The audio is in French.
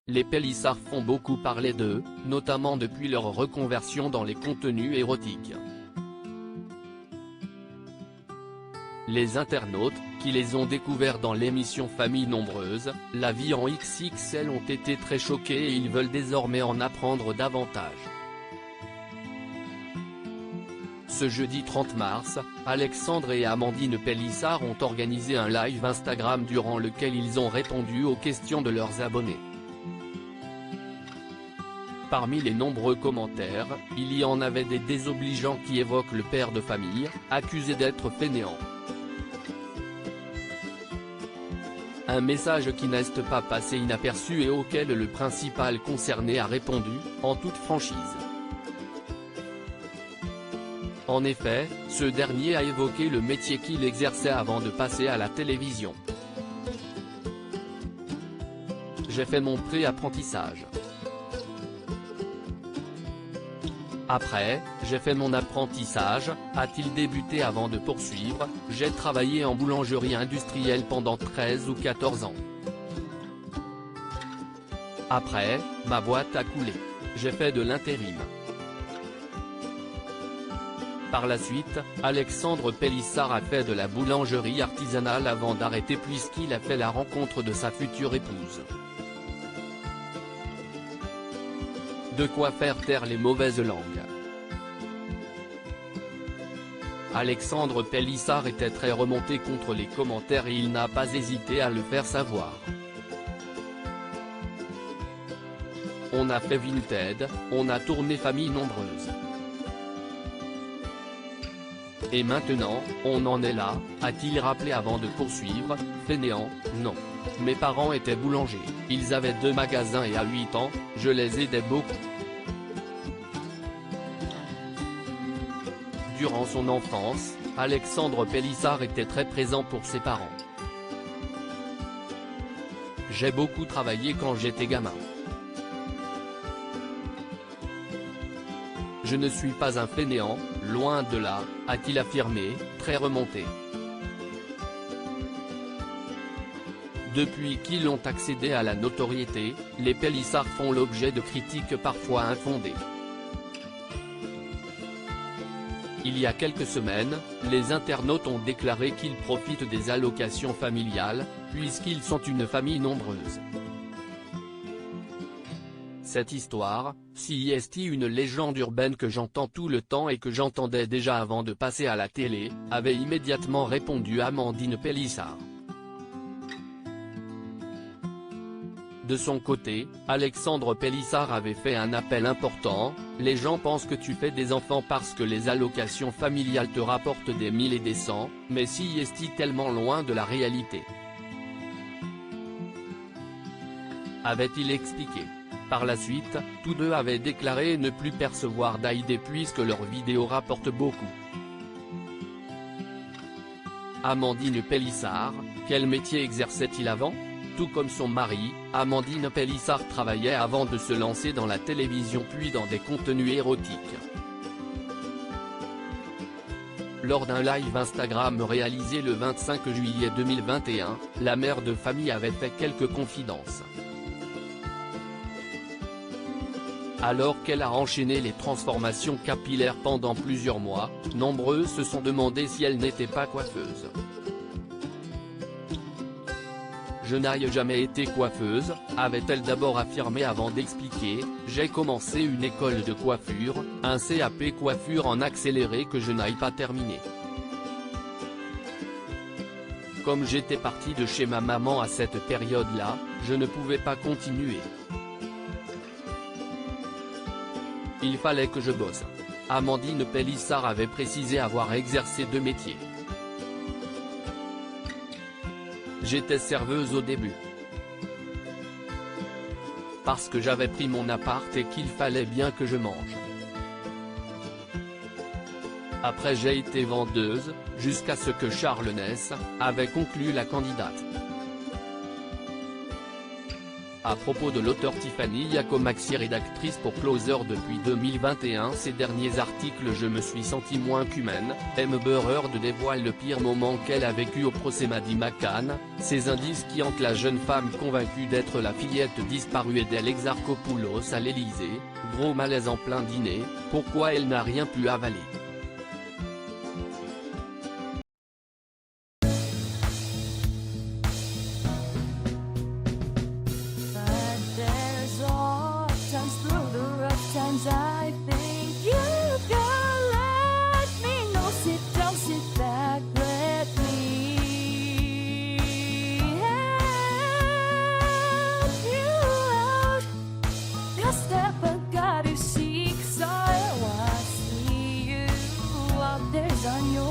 les Pélissard font beaucoup parler d'eux, notamment depuis leur reconversion dans les contenus érotiques. Les internautes, qui les ont découverts dans l'émission Famille Nombreuse, La Vie en XXL ont été très choqués et ils veulent désormais en apprendre davantage. Ce jeudi 30 mars, Alexandre et Amandine Pélissard ont organisé un live Instagram durant lequel ils ont répondu aux questions de leurs abonnés. Parmi les nombreux commentaires, il y en avait des désobligeants qui évoquent le père de famille, accusé d'être fainéant. Un message qui n'est pas passé inaperçu et auquel le principal concerné a répondu, en toute franchise. En effet, ce dernier a évoqué le métier qu'il exerçait avant de passer à la télévision. J'ai fait mon pré-apprentissage. Après, j'ai fait mon apprentissage, a-t-il débuté avant de poursuivre, j'ai travaillé en boulangerie industrielle pendant 13 ou 14 ans. Après, ma boîte a coulé. J'ai fait de l'intérim. Par la suite, Alexandre Pélissard a fait de la boulangerie artisanale avant d'arrêter puisqu'il a fait la rencontre de sa future épouse. De quoi faire taire les mauvaises langues. Alexandre Pélissard était très remonté contre les commentaires et il n'a pas hésité à le faire savoir. On a fait Vinted, on a tourné Famille Nombreuse. Et maintenant, on en est là, a-t-il rappelé avant de poursuivre, fainéant, non. Mes parents étaient boulangers, ils avaient 2 magasins et à 8 ans, je les aidais beaucoup. Durant son enfance, Alexandre Pélissard était très présent pour ses parents. J'ai beaucoup travaillé quand j'étais gamin. Je ne suis pas un fainéant, loin de là, a-t-il affirmé, très remonté. Depuis qu'ils ont accédé à la notoriété, les Pélissard font l'objet de critiques parfois infondées. Il y a quelques semaines, les internautes ont déclaré qu'ils profitent des allocations familiales, puisqu'ils sont une famille nombreuse. Cette histoire, si est une légende urbaine que j'entends tout le temps et que j'entendais déjà avant de passer à la télé, avait immédiatement répondu Amandine Pélissard. De son côté, Alexandre Pélissard avait fait un appel important, les gens pensent que tu fais des enfants parce que les allocations familiales te rapportent des 1000 et des 100, mais si est tellement loin de la réalité. Avait-il expliqué. Par la suite, tous deux avaient déclaré ne plus percevoir d'AID puisque leurs vidéos rapportent beaucoup. Amandine Pélissard, quel métier exerçait-il avant ? Tout comme son mari, Amandine Pélissard travaillait avant de se lancer dans la télévision puis dans des contenus érotiques. Lors d'un live Instagram réalisé le 25 juillet 2021, la mère de famille avait fait quelques confidences. Alors qu'elle a enchaîné les transformations capillaires pendant plusieurs mois, nombreux se sont demandé si elle n'était pas coiffeuse. Je n'ai jamais été coiffeuse, avait-elle d'abord affirmé avant d'expliquer, j'ai commencé une école de coiffure, un CAP coiffure en accéléré que je n'ai pas terminé. Comme j'étais partie de chez ma maman à cette période-là, je ne pouvais pas continuer. Il fallait que je bosse. Amandine Pélissard avait précisé avoir exercé 2 métiers. J'étais serveuse au début. Parce que j'avais pris mon appart et qu'il fallait bien que je mange. Après j'ai été vendeuse, jusqu'à ce que Charles naisse, avait conclu la candidate. À propos de l'auteur Tiffany Yacomaxi, rédactrice pour Closer depuis 2021, ces derniers articles je me suis senti moins qu'humaine. M. Burrard dévoile le pire moment qu'elle a vécu au procès Madi McCann, ces indices qui hantent la jeune femme convaincue d'être la fillette disparue d'El Exarchopoulos à l'Elysée, gros malaise en plein dîner, pourquoi elle n'a rien pu avaler. I think you can let me know. Sit back, let me help you out. Just step back, you seek, so I see you out there's on your